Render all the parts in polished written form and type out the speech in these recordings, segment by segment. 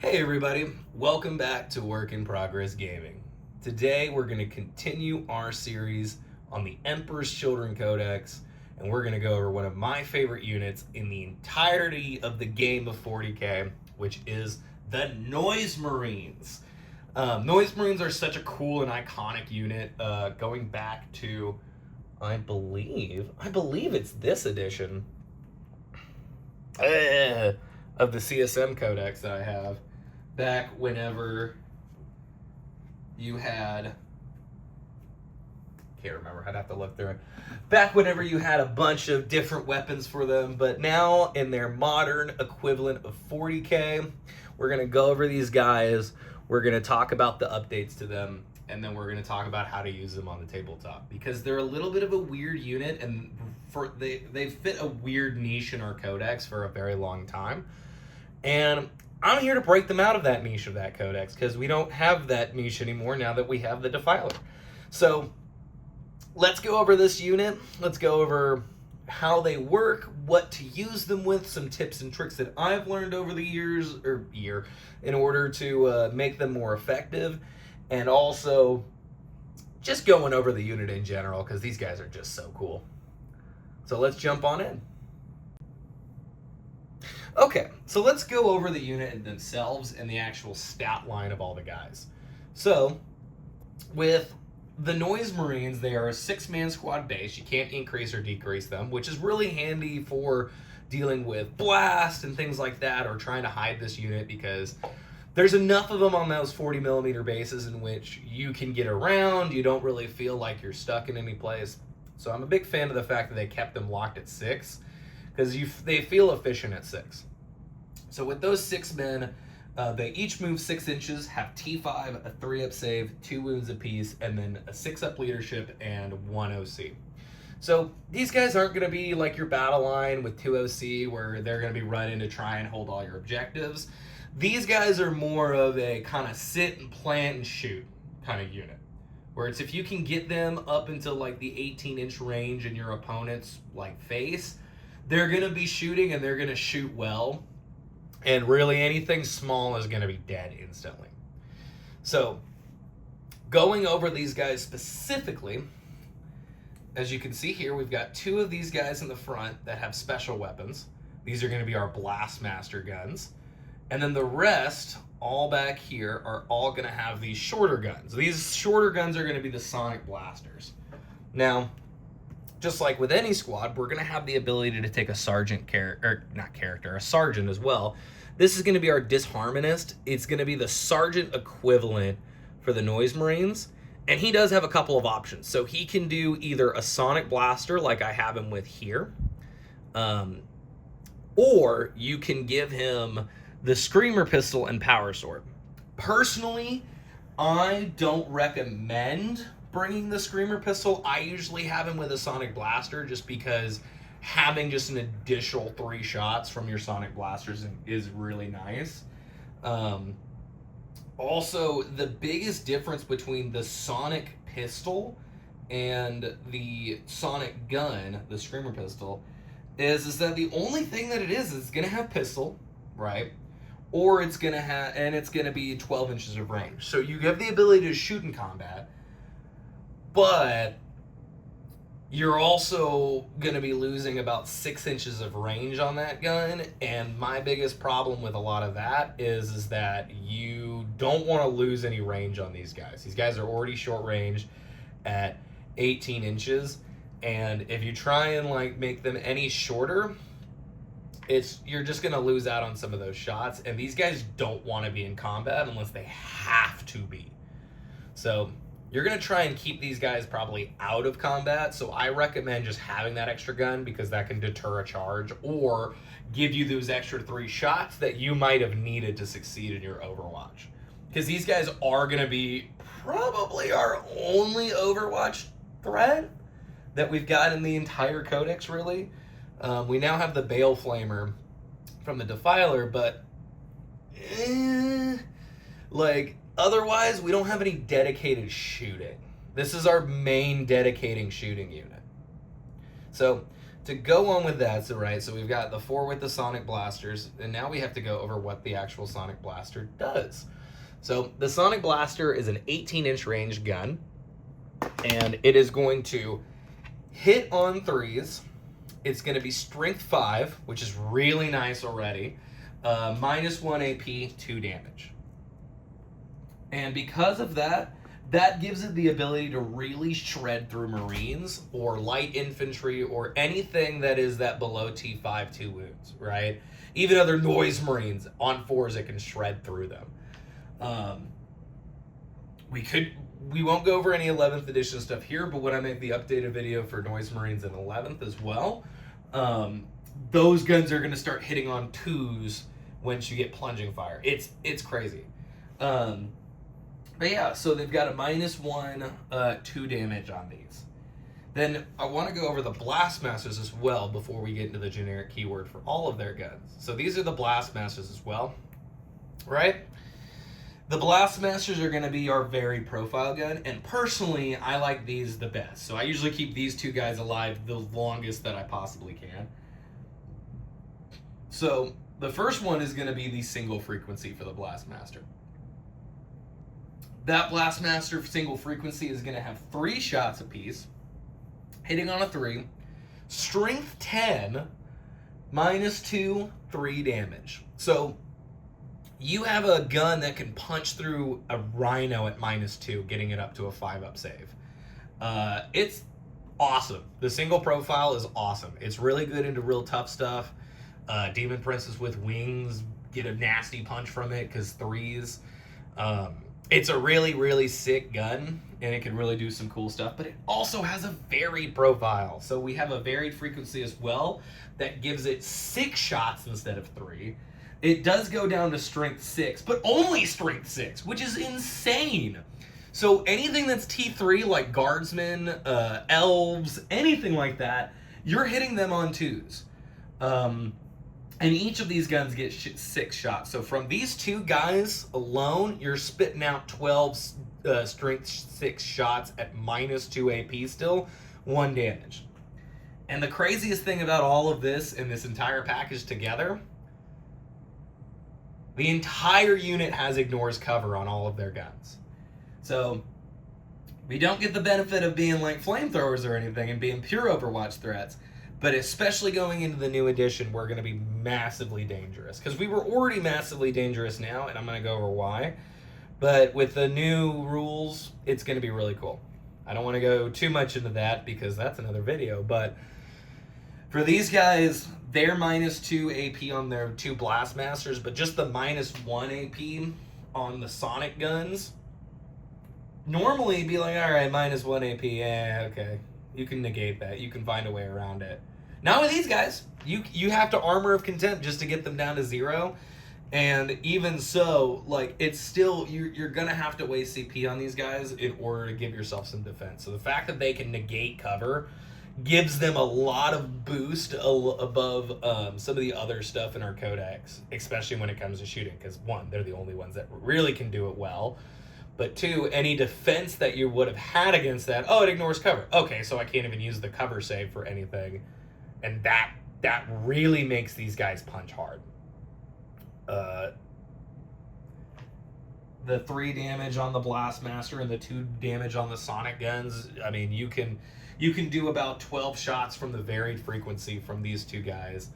Hey everybody, welcome back to Work in Progress Gaming. Today we're going to continue our series on the Emperor's Children Codex, and we're going to go over one of my favorite units in the entirety of the game of 40k, which is the Noise Marines. Noise Marines are such a cool and iconic unit, going back to, I believe it's this edition of the CSM Codex that I have. Back whenever you had, can't remember, I'd have to look through it. Back whenever you had a bunch of different weapons for them, but now in their modern equivalent of 40k, we're going to go over these guys. We're going to talk about the updates to them, and then we're going to talk about how to use them on the tabletop, because they're a little bit of a weird unit, and they fit a weird niche in our codex for a very long time. And I'm here to break them out of that niche of that codex, because we don't have that niche anymore now that we have the Defiler. So let's go over this unit. Let's go over how they work, what to use them with, some tips and tricks that I've learned over the years, in order to make them more effective, and also just going over the unit in general, because these guys are just so cool. So let's jump on in. Okay, so let's go over the unit themselves and the actual stat line of all the guys. So, with the Noise Marines, they are a 6-man squad base. You can't increase or decrease them, which is really handy for dealing with blast and things like that, or trying to hide this unit, because there's enough of them on those 40mm bases in which you can get around. You don't really feel like you're stuck in any place. So I'm a big fan of the fact that they kept them locked at 6, because they feel efficient at 6. So with those 6 men, they each move 6 inches, have T5, a 3-up save, 2 wounds apiece, and then a 6-up leadership and 1 OC. So these guys aren't going to be like your battle line with 2 OC, where they're going to be running to try and hold all your objectives. These guys are more of a kind of sit and plant and shoot kind of unit, where it's if you can get them up into like the 18-inch range in your opponent's like face, they're going to be shooting, and they're going to shoot well. And really anything small is going to be dead instantly. So going over these guys specifically, as you can see here, we've got 2 of these guys in the front that have special weapons. These are going to be our Blastmaster guns. And then the rest, all back here, are all going to have these shorter guns. These shorter guns are going to be the Sonic Blasters. Now, just like with any squad, we're going to have the ability to take a sergeant a sergeant as well. This is going to be our Disharmonist. It's going to be the sergeant equivalent for the Noise Marines. And he does have a couple of options. So he can do either a Sonic Blaster like I have him with here, or you can give him the Screamer Pistol and Power Sword. Personally, I don't recommend bringing the Screamer Pistol. I usually have him with a Sonic Blaster, just because having just an additional 3 shots from your Sonic Blasters is really nice. Also, the biggest difference between the Sonic Pistol and the Sonic Gun, the Screamer Pistol, is that the only thing that it is it's going to have pistol, right? Or it's going to be 12 inches of range. So you have the ability to shoot in combat, but you're also going to be losing about 6 inches of range on that gun. And my biggest problem with a lot of that is that you don't want to lose any range on these guys. These guys are already short range at 18 inches. And if you try and like make them any shorter, you're just going to lose out on some of those shots. And these guys don't want to be in combat unless they have to be. So you're going to try and keep these guys probably out of combat, so I recommend just having that extra gun, because that can deter a charge or give you those extra 3 shots that you might have needed to succeed in your Overwatch. Because these guys are going to be probably our only Overwatch threat that we've got in the entire codex, really. We now have the Bale Flamer from the Defiler, but otherwise, we don't have any dedicated shooting. This is our main dedicating shooting unit. So to go on with that, so we've got the 4 with the Sonic Blasters, and now we have to go over what the actual Sonic Blaster does. So the Sonic Blaster is an 18-inch range gun, and it is going to hit on 3s. It's going to be strength 5, which is really nice already. -1 AP, 2 damage. And because of that, that gives it the ability to really shred through Marines or light infantry or anything that is that below T5 2 wounds, right? Even other Noise Marines on 4s, it can shred through them. We won't go over any 11th edition stuff here, but when I make the updated video for Noise Marines in 11th as well, those guns are going to start hitting on 2s once you get plunging fire. It's crazy. But yeah, so they've got a -1, 2 damage on these. Then I want to go over the Blastmasters as well before we get into the generic keyword for all of their guns. So these are the Blastmasters as well, right? The Blastmasters are going to be our varied profile gun, and personally, I like these the best. So I usually keep these 2 guys alive the longest that I possibly can. So the first one is going to be the single frequency for the Blastmaster. That Blastmaster single frequency is going to have 3 shots apiece, hitting on a 3, strength 10, -2, 3 damage. So you have a gun that can punch through a Rhino at -2, getting it up to a 5-up save. It's awesome. The single profile is awesome. It's really good into real tough stuff. Demon Princess with wings get a nasty punch from it because 3s. It's a really, really sick gun, and it can really do some cool stuff, but it also has a varied profile. So we have a varied frequency as well that gives it 6 shots instead of 3. It does go down to strength 6, but only strength 6, which is insane. So anything that's T3, like guardsmen, elves, anything like that, you're hitting them on 2s. And each of these guns get 6 shots. So from these 2 guys alone, you're spitting out 12 strength 6 shots at -2 AP still, 1 damage. And the craziest thing about all of this and this entire package together, the entire unit has ignores cover on all of their guns. So we don't get the benefit of being like flamethrowers or anything and being pure Overwatch threats. But especially going into the new edition, we're going to be massively dangerous. Because we were already massively dangerous now, and I'm going to go over why. But with the new rules, it's going to be really cool. I don't want to go too much into that because that's another video. But for these guys, they're -2 AP on their 2 Blastmasters, but just the -1 AP on the Sonic guns. Normally, it'd be like, all right, -1 AP, yeah, okay. You can negate that. You can find a way around it. Not with these guys. You have to Armor of Contempt just to get them down to 0. And even so, like, it's still, you're going to have to waste CP on these guys in order to give yourself some defense. So the fact that they can negate cover gives them a lot of boost above some of the other stuff in our codex, especially when it comes to shooting. Because 1, they're the only ones that really can do it well. But 2, any defense that you would have had against that, oh, it ignores cover. Okay, so I can't even use the cover save for anything. And that really makes these guys punch hard. The 3 damage on the Blastmaster and the 2 damage on the Sonic guns, I mean, you can do about 12 shots from the varied frequency from these 2 guys.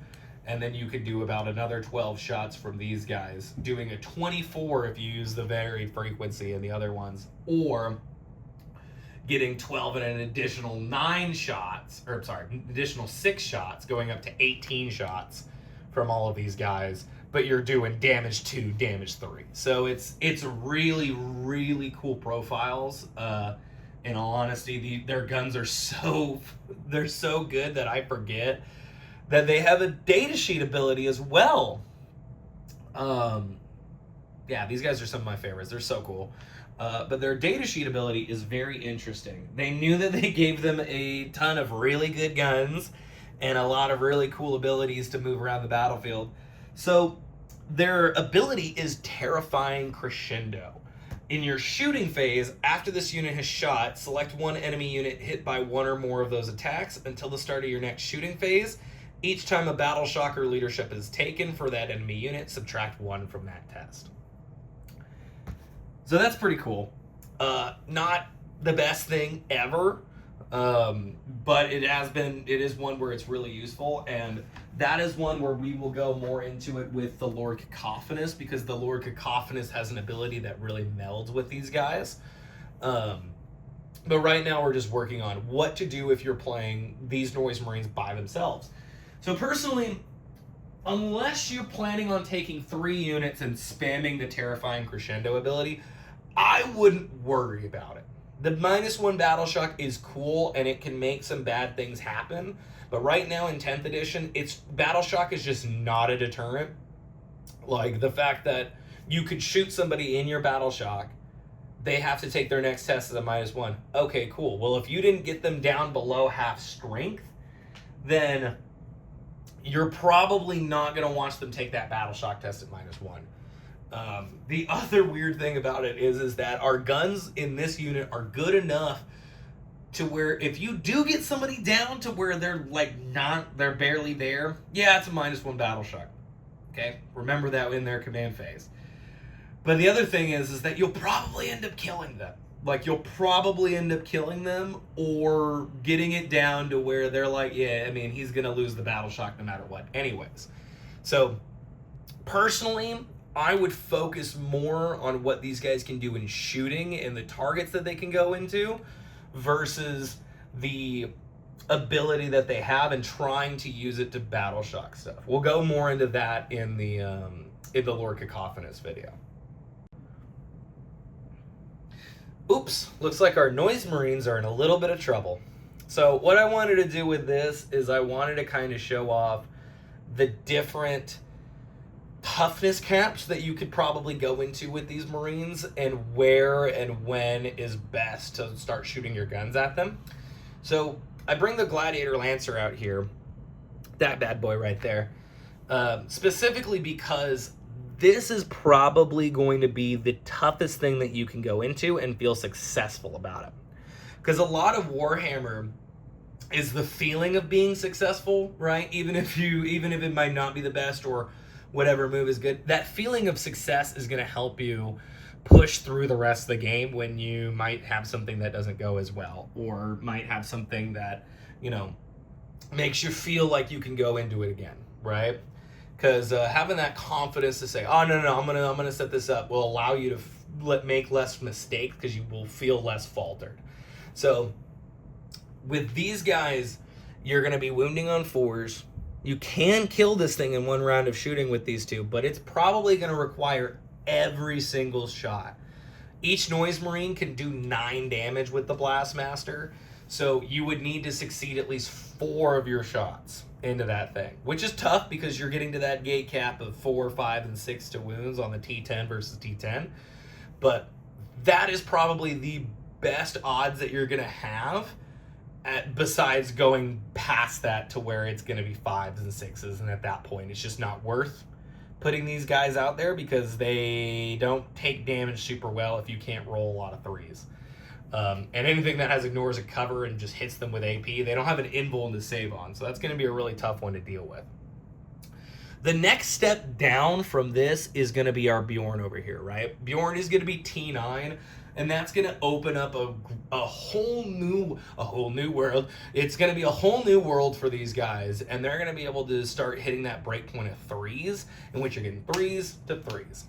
And then you could do about another 12 shots from these guys, doing a 24 if you use the varied frequency and the other ones, or getting 12 and an additional 9 shots, or sorry, additional 6 shots, going up to 18 shots from all of these guys, but you're doing damage 2, damage 3. So it's really, really cool profiles. In all honesty, their guns are so good that I forget that they have a datasheet ability as well. Yeah, these guys are some of my favorites. They're so cool. But their datasheet ability is very interesting. They knew that they gave them a ton of really good guns and a lot of really cool abilities to move around the battlefield. So their ability is Terrifying Crescendo. In your shooting phase, after this unit has shot, select one enemy unit hit by one or more of those attacks until the start of your next shooting phase. Each time a battle shock or leadership is taken for that enemy unit, subtract 1 from that test. So that's pretty cool. Not the best thing ever, but it is one where it's really useful, and that is one where we will go more into it with the Lord Cacophonous, because the Lord Cacophonous has an ability that really melds with these guys. But right now we're just working on what to do if you're playing these Noise Marines by themselves. So personally, unless you're planning on taking 3 units and spamming the Terrifying Crescendo ability, I wouldn't worry about it. The -1 Battle Shock is cool, and it can make some bad things happen. But right now in 10th edition, Battle Shock is just not a deterrent. Like, the fact that you could shoot somebody in your Battle Shock, they have to take their next test as a -1. Okay, cool. Well, if you didn't get them down below half strength, then you're probably not going to watch them take that Battle Shock test at -1. The other weird thing about it is that our guns in this unit are good enough to where if you do get somebody down to where they're they're barely there, yeah, it's a -1 Battle Shock. Okay, remember that in their command phase. But the other thing is that you'll probably end up killing them. Like, you'll probably end up killing them or getting it down to where they're like, yeah, I mean, he's gonna lose the Battle Shock no matter what anyways. So personally, I would focus more on what these guys can do in shooting and the targets that they can go into versus the ability that they have and trying to use it to Battle Shock stuff. We'll go more into that in the Lord Cacophonous video. Oops, looks like our Noise Marines are in a little bit of trouble. So what I wanted to do with this is I wanted to kind of show off the different toughness caps that you could probably go into with these Marines and where and when is best to start shooting your guns at them. So I bring the Gladiator Lancer out here, that bad boy right there, specifically because this is probably going to be the toughest thing that you can go into and feel successful about it. Because a lot of Warhammer is the feeling of being successful, right? Even if it might not be the best or whatever move is good, that feeling of success is going to help you push through the rest of the game when you might have something that doesn't go as well, or might have something that, you know, makes you feel like you can go into it again, right? Because having that confidence to say, oh, no, I'm gonna set this up, will allow you to make less mistakes because you will feel less faltered. So with these guys, you're going to be wounding on 4s. You can kill this thing in 1 round of shooting with these 2, but it's probably going to require every single shot. Each Noise Marine can do 9 damage with the Blastmaster, so you would need to succeed at least 4 of your shots into that thing, which is tough because you're getting to that gate cap of 4, 5, and 6 to wounds on the T10 versus T10. But that is probably the best odds that you're going to have, besides going past that to where it's going to be 5s and 6s, and at that point it's just not worth putting these guys out there because they don't take damage super well if you can't roll a lot of 3s. And anything that has ignores a cover and just hits them with AP, they don't have an invuln to save on, so that's going to be a really tough one to deal with. The next step down from this is going to be our Bjorn over here, right? Bjorn is going to be T9, and that's going to open up a whole new world. It's going to be a whole new world for these guys, and they're going to be able to start hitting that breakpoint of 3s, in which you're getting 3s to 3s.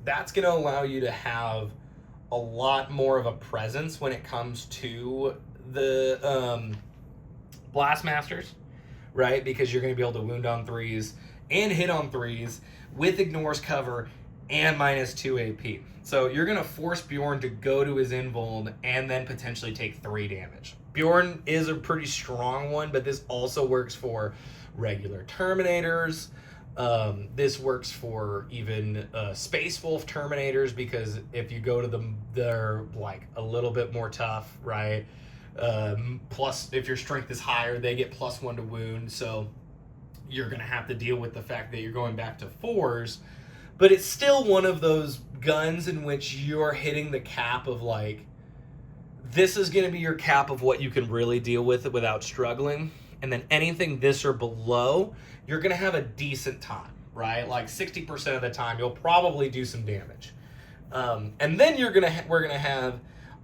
That's going to allow you to have a lot more of a presence when it comes to the Blastmasters, right? Because you're going to be able to wound on 3s and hit on 3s with ignores cover and -2 AP. So you're going to force Bjorn to go to his invuln and then potentially take 3 damage. Bjorn is a pretty strong one, but this also works for regular Terminators. This works for even Space Wolf Terminators, because if you go to them, they're like a little bit more tough, right? Plus, if your strength is higher, they get +1 to wound, so you're going to have to deal with the fact that you're going back to 4s. but it's still one of those guns in which you're hitting the cap of like, this is going to be your cap of what you can really deal with it without struggling. And then anything this or below, you're going to have a decent time, right? Like 60% of the time, you'll probably do some damage. And then we're going to have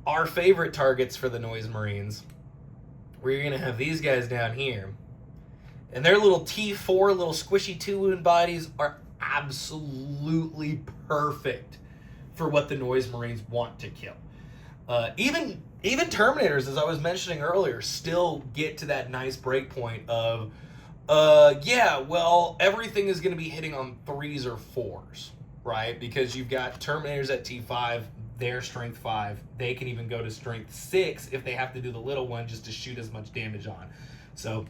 our favorite targets for the Noise Marines, where you're going to have these guys down here. And their little T4, little squishy 2-wound bodies are absolutely perfect for what the Noise Marines want to kill. Even Terminators, as I was mentioning earlier, still get to that nice break point of, yeah, well, everything is going to be hitting on 3s or 4s, right? Because you've got Terminators at T5, they're strength 5. They can even go to strength 6 if they have to do the little one just to shoot as much damage on. So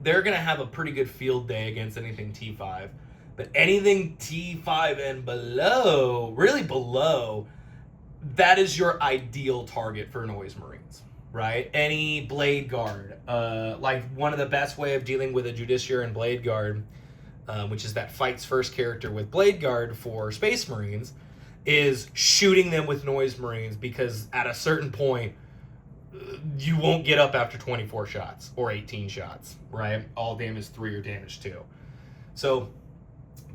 they're going to have a pretty good field day against anything T5. But anything T5 and below, really below, that is your ideal target for Noise Marines, right? Any Blade Guard, like one of the best way of dealing with a Judiciary and Blade Guard, which is that fights first character with Blade Guard for Space Marines, is shooting them with Noise Marines, because at a certain point, you won't get up after 24 shots or 18 shots, right? All damage 3 or damage 2. So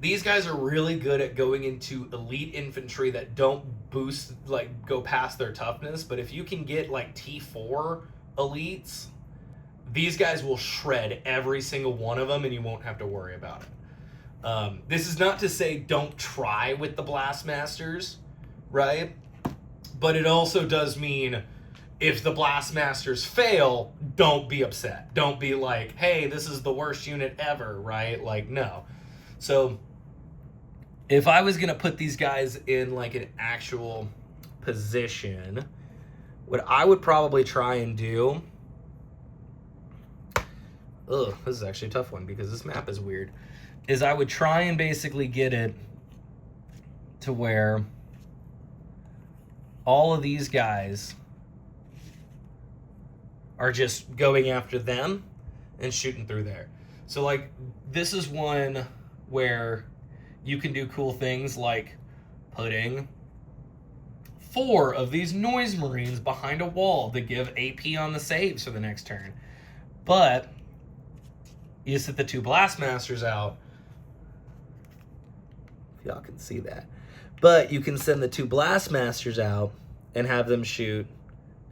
these guys are really good at going into elite infantry that don't boost, like go past their toughness. But if you can get like T4 elites, these guys will shred every single one of them and you won't have to worry about it. This is not to say don't try with the Blastmasters, right? But it also does mean if the Blastmasters fail, don't be upset. Don't be like, hey, this is the worst unit ever, right? Like, no. So if I was going to put these guys in like an actual position, what I would probably try and do... Ugh, this is actually a tough one because this map is weird. Is I would try and basically get it to where all of these guys are just going after them and shooting through there. So like this is one where you can do cool things like putting 4 of these Noise Marines behind a wall to give AP on the saves for the next turn. But you set the 2 Blastmasters out. If y'all can see that. But you can send the 2 Blastmasters out and have them shoot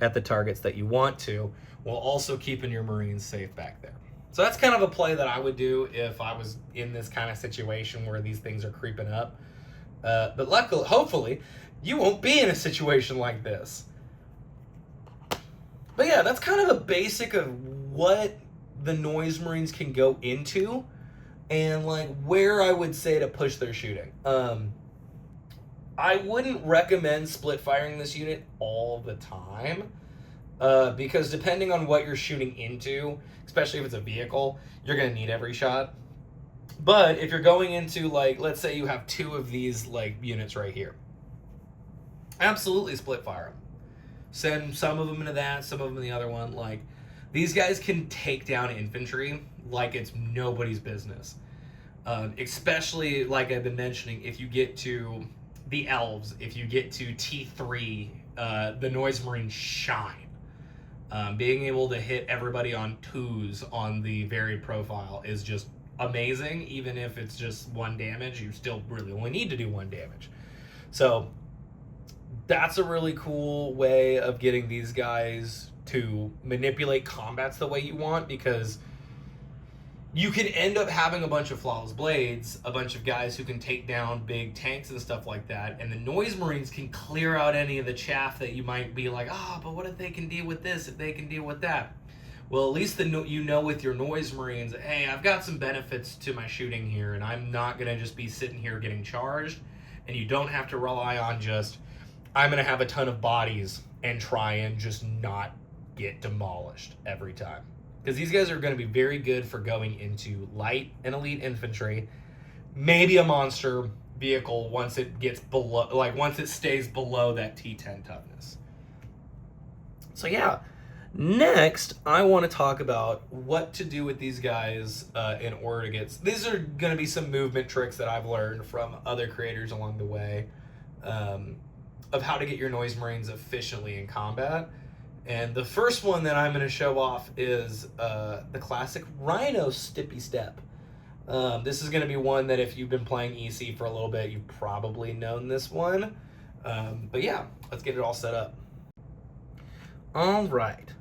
at the targets that you want to, while also keeping your Marines safe back there. So that's kind of a play that I would do if I was in this kind of situation where these things are creeping up. But luckily, hopefully, you won't be in a situation like this. But yeah, that's kind of a basic of what the Noise Marines can go into and like where I would say to push their shooting. I wouldn't recommend split firing this unit all the time. Because depending on what you're shooting into, especially if it's a vehicle, you're going to need every shot. But if you're going into, like, let's say you have 2 of these, like, units right here, absolutely split fire them. Send some of them into that, some of them in the other one. Like, these guys can take down infantry like it's nobody's business. Especially, like I've been mentioning, if you get to the Elves, if you get to T3, the Noise Marines shine. Being able to hit everybody on 2s on the varied profile is just amazing. Even if it's just 1 damage, you still really only need to do 1 damage. So that's a really cool way of getting these guys to manipulate combats the way you want, because you can end up having a bunch of flawless blades, a bunch of guys who can take down big tanks and stuff like that, and the Noise Marines can clear out any of the chaff that you might be like, but what if they can deal with this, if they can deal with that? Well, at least you know with your Noise Marines, hey, I've got some benefits to my shooting here, and I'm not going to just be sitting here getting charged, and you don't have to rely on just, I'm going to have a ton of bodies and try and just not get demolished every time. Because these guys are going to be very good for going into light and elite infantry, maybe a monster vehicle once it gets below, like once it stays below that T10 toughness. So yeah, Next, I want to talk about what to do with these guys in order to get... These are going to be some movement tricks that I've learned from other creators along the way of how to get your Noise Marines efficiently in combat. And the first one that I'm going to show off is the classic Rhino Stippy Step. This is going to be one that if you've been playing EC for a little bit, you've probably known this one. But yeah, let's get it all set up. All right.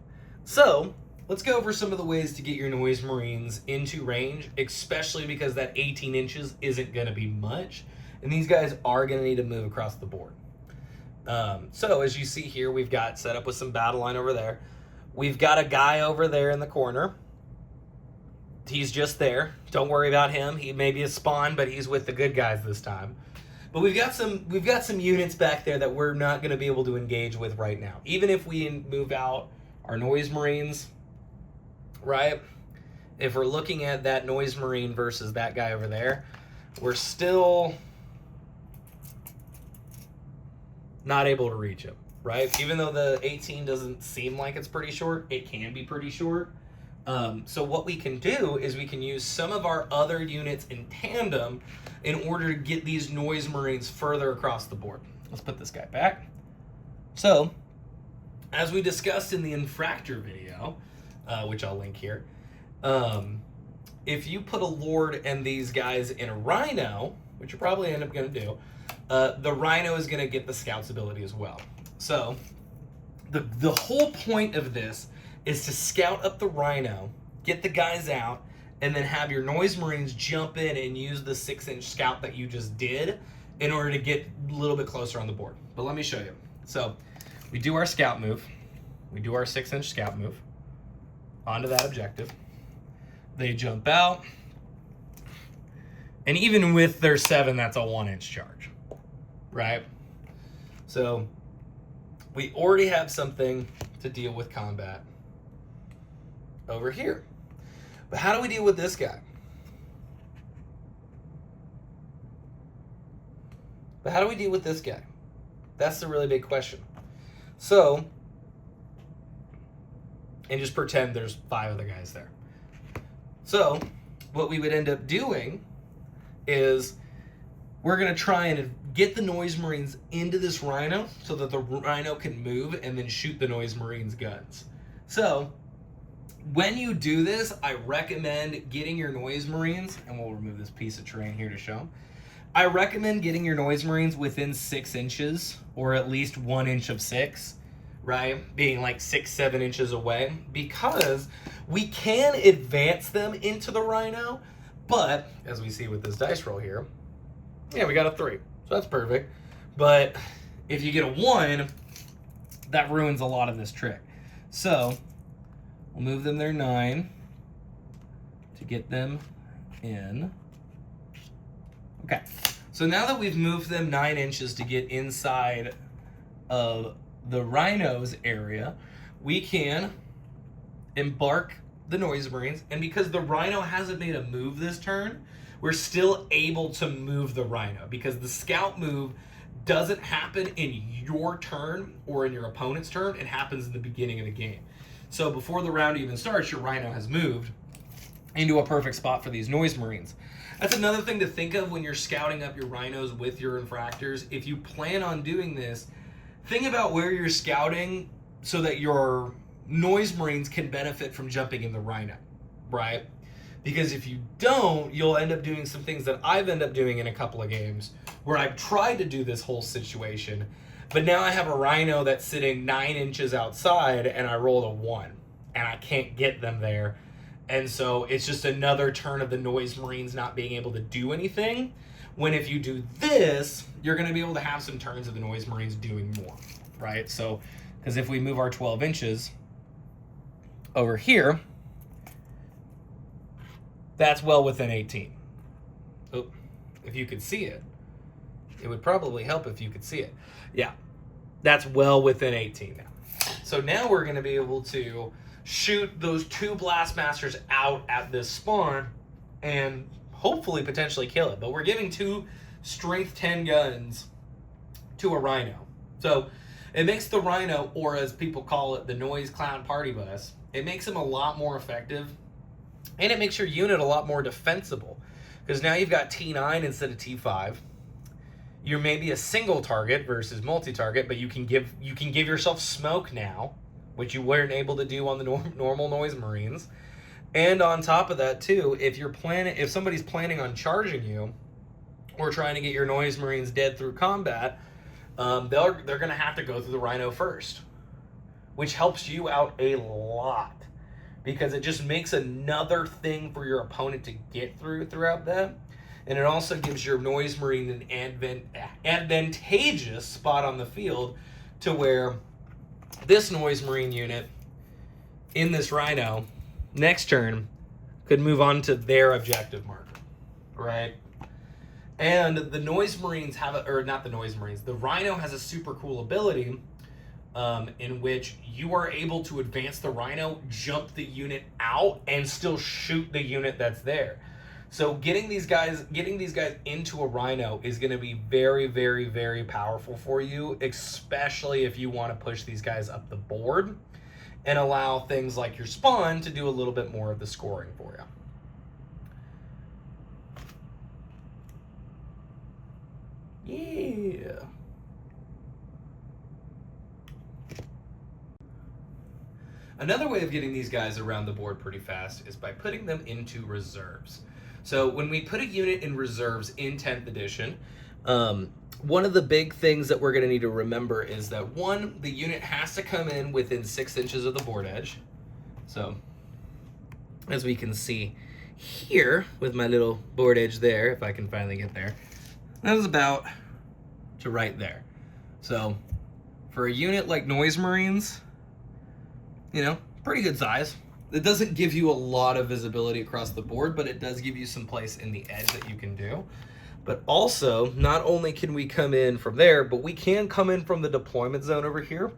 So let's go over some of the ways to get your Noise Marines into range, especially because that 18 inches isn't going to be much. And these guys are going to need to move across the board. So as you see here, we've got set up with some battle line over there. We've got a guy over there in the corner. He's just there. Don't worry about him. He may be a spawn, but he's with the good guys this time. But we've got some units back there that we're not going to be able to engage with right now. Even if we move out our Noise Marines, right? If we're looking at that Noise Marine versus that guy over there, we're still not able to reach him, right? Even though the 18 doesn't seem like it's pretty short, it can be pretty short. So what we can do is we can use some of our other units in tandem in order to get these Noise Marines further across the board. Let's put this guy back. So, as we discussed in the Infractor video, which I'll link here, if you put a Lord and these guys in a Rhino, which you probably end up going to do, the Rhino is going to get the Scout's ability as well. So, the whole point of this is to scout up the Rhino, get the guys out, and then have your Noise Marines jump in and use the 6-inch scout that you just did in order to get a little bit closer on the board. But let me show you. So we do our scout move. We do our 6-inch scout move onto that objective. They jump out. And even with their 7, that's a 1-inch charge, right? So we already have something to deal with combat over here. But how do we deal with this guy? But how do we deal with this guy? That's the really big question. So, and just pretend there's 5 other guys there. So, what we would end up doing is we're going to try and get the Noise Marines into this Rhino so that the Rhino can move and then shoot the Noise Marines' guns. So, when you do this, I recommend getting your Noise Marines, and we'll remove this piece of terrain here to show. I recommend getting your Noise Marines within 6 inches, or at least 1 inch of 6, right? Being like 6, 7 inches away, because we can advance them into the Rhino, but as we see with this dice roll here, yeah, we got a 3, so that's perfect. But if you get a 1, that ruins a lot of this trick. So we'll move them there 9 to get them in. Okay, so now that we've moved them 9 inches to get inside of the Rhino's area, we can embark the Noise Marines, and because the Rhino hasn't made a move this turn, we're still able to move the Rhino, because the scout move doesn't happen in your turn or in your opponent's turn, it happens in the beginning of the game. So before the round even starts, your Rhino has moved into a perfect spot for these Noise Marines. That's another thing to think of when you're scouting up your Rhinos with your Infractors. If you plan on doing this, think about where you're scouting so that your Noise Marines can benefit from jumping in the Rhino, right? Because if you don't, you'll end up doing some things that I've ended up doing in a couple of games where I've tried to do this whole situation, but now I have a Rhino that's sitting 9 inches outside and I rolled a 1 and I can't get them there. And so it's just another turn of the Noise Marines not being able to do anything. When if you do this, you're going to be able to have some turns of the Noise Marines doing more, right? So, because if we move our 12 inches over here, that's well within 18. Oh, if you could see it, it would probably help if you could see it. Yeah, that's well within 18 now. So now we're going to be able to shoot those 2 Blastmasters out at this spawn and hopefully potentially kill it. But we're giving 2 strength 10 guns to a Rhino. So It makes the Rhino, or as people call it, the Noise Clown Party Bus, it makes him a lot more effective, and it makes your unit a lot more defensible. Because now you've got T9 instead of T5. You're maybe a single target versus multi-target, but you can give yourself smoke now, which you weren't able to do on the normal Noise Marines. And on top of that too, if somebody's planning on charging you or trying to get your Noise Marines dead through combat, they're going to have to go through the Rhino first, which helps you out a lot because it just makes another thing for your opponent to get throughout that. And it also gives your Noise Marine an advantageous spot on the field to where this Noise Marine unit in this Rhino next turn could move on to their objective marker, right? And the Noise Marines the Rhino has a super cool ability in which you are able to advance the Rhino, jump the unit out, and still shoot the unit that's there. So getting these guys into a Rhino is going to be very, very, very powerful for you, especially if you want to push these guys up the board and allow things like your spawn to do a little bit more of the scoring for you. Yeah. Another way of getting these guys around the board pretty fast is by putting them into reserves. So when we put a unit in reserves in 10th edition, one of the big things that we're going to need to remember is that, one, the unit has to come in within 6 inches of the board edge. So as we can see here with my little board edge there, if I can finally get there, that was about to right there. So for a unit like Noise Marines, you know, pretty good size. It doesn't give you a lot of visibility across the board, but it does give you some place in the edge that you can do. But also, not only can we come in from there, but we can come in from the deployment zone over here.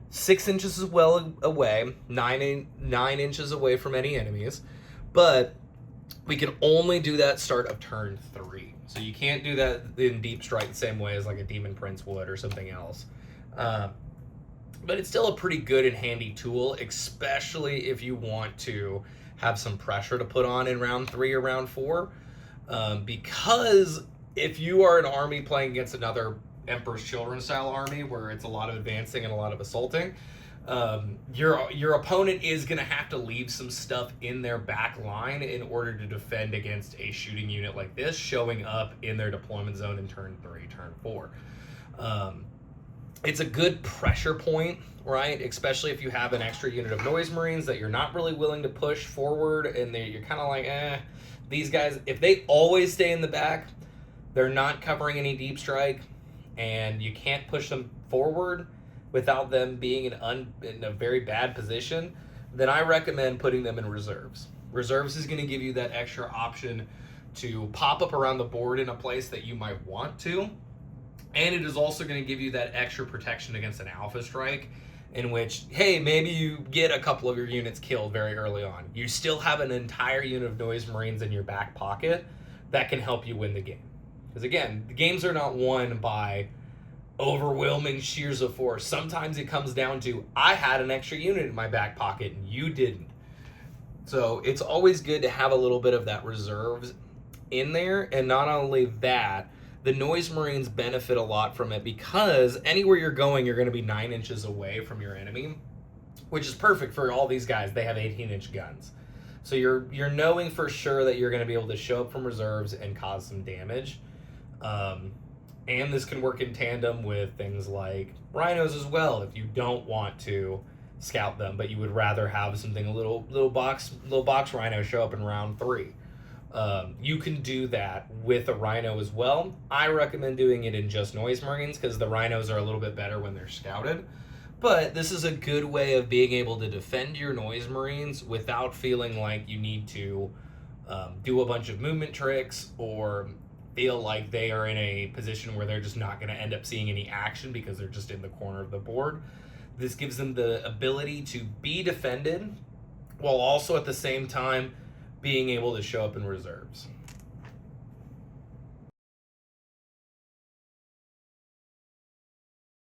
6 inches away, 9 inches away from any enemies. But we can only do that start of turn 3. So you can't do that in Deep Strike the same way as like a Demon Prince would or something else. But it's still a pretty good and handy tool, especially if you want to have some pressure to put on in round 3 or round 4. Because if you are an army playing against another Emperor's Children style army where it's a lot of advancing and a lot of assaulting, your opponent is going to have to leave some stuff in their back line in order to defend against a shooting unit like this showing up in their deployment zone in turn 3, turn 4. It's a good pressure point, right? Especially if you have an extra unit of Noise Marines that you're not really willing to push forward, and you're kind of like, these guys, if they always stay in the back, they're not covering any deep strike, and you can't push them forward without them being in a very bad position, then I recommend putting them in reserves. Reserves is going to give you that extra option to pop up around the board in a place that you might want to. And it is also going to give you that extra protection against an alpha strike in which, hey, maybe you get a couple of your units killed very early on. You still have an entire unit of Noise Marines in your back pocket that can help you win the game. Because again, the games are not won by overwhelming sheers of force. Sometimes it comes down to, I had an extra unit in my back pocket and you didn't. So it's always good to have a little bit of that reserves in there. And not only that, the Noise Marines benefit a lot from it because anywhere you're going, you're going to be 9 inches away from your enemy, which is perfect for all these guys. They have 18-inch guns. So you're knowing for sure that you're going to be able to show up from reserves and cause some damage. And this can work in tandem with things like Rhinos as well, if you don't want to scout them, but you would rather have something, a little box Rhino show up in round 3. You can do that with a Rhino as well. I recommend doing it in just Noise Marines because the Rhinos are a little bit better when they're scouted. But this is a good way of being able to defend your Noise Marines without feeling like you need to do a bunch of movement tricks or feel like they are in a position where they're just not going to end up seeing any action because they're just in the corner of the board. This gives them the ability to be defended while also at the same time being able to show up in reserves.